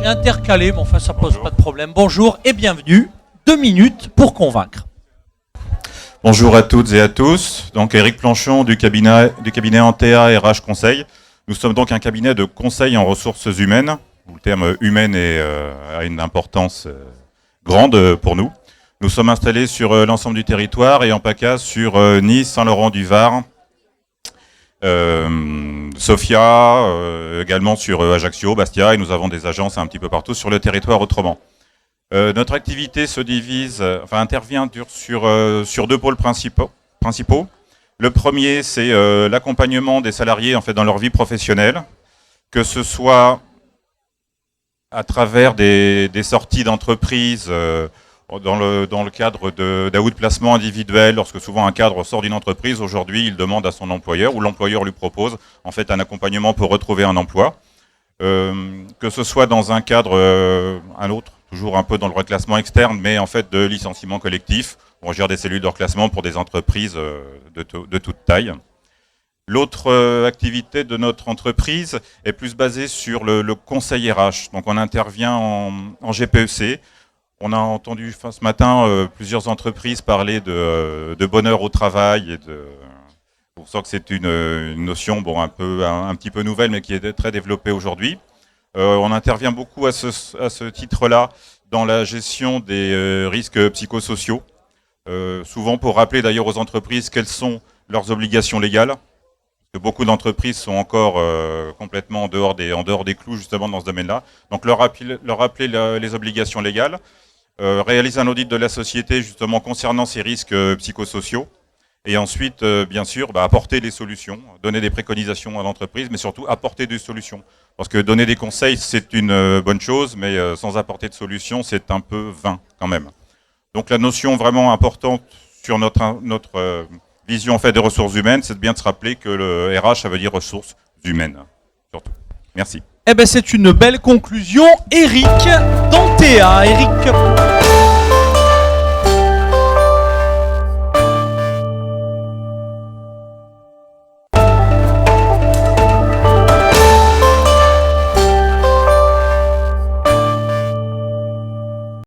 intercalé, mais enfin ça pose pas de problème. Bonjour et bienvenue. 2 minutes pour convaincre. Bonjour à toutes et à tous. Donc Éric Planchon du cabinet Antea RH Conseil. Nous sommes donc un cabinet de conseil en ressources humaines. Le terme humaine a une importance grande pour nous. Nous sommes installés sur l'ensemble du territoire et en PACA sur Nice, Saint-Laurent-du-Var, Sofia, également sur Ajaccio, Bastia, et nous avons des agences un petit peu partout sur le territoire autrement. Notre activité se divise, intervient sur 2 pôles principaux. Le premier, c'est l'accompagnement des salariés dans leur vie professionnelle, que ce soit à travers des sorties d'entreprise dans le cadre d'outplacement individuel. Lorsque souvent un cadre sort d'une entreprise, aujourd'hui il demande à son employeur ou l'employeur lui propose un accompagnement pour retrouver un emploi. Que ce soit dans un cadre, un autre, toujours un peu dans le reclassement externe, mais de licenciement collectif. On gère des cellules de reclassement pour des entreprises de toute taille. L'autre activité de notre entreprise est plus basée sur le conseil RH. Donc on intervient en GPEC. On a entendu ce matin plusieurs entreprises parler de bonheur au travail. On sent que c'est une notion un petit peu nouvelle, mais qui est très développée aujourd'hui. On intervient beaucoup à ce titre-là dans la gestion des risques psychosociaux. Souvent pour rappeler d'ailleurs aux entreprises quelles sont leurs obligations légales. Parce que beaucoup d'entreprises sont encore complètement en dehors des clous justement dans ce domaine-là. Donc leur rappeler les obligations légales. Réaliser un audit de la société justement concernant ces risques psychosociaux et ensuite bien sûr apporter des solutions, donner des préconisations à l'entreprise, mais surtout apporter des solutions. Parce que donner des conseils c'est une bonne chose, mais sans apporter de solutions c'est un peu vain quand même. Donc la notion vraiment importante sur notre vision des ressources humaines, c'est bien de se rappeler que le RH ça veut dire ressources humaines surtout. Merci. Eh ben c'est une belle conclusion. Éric d'Antea. Éric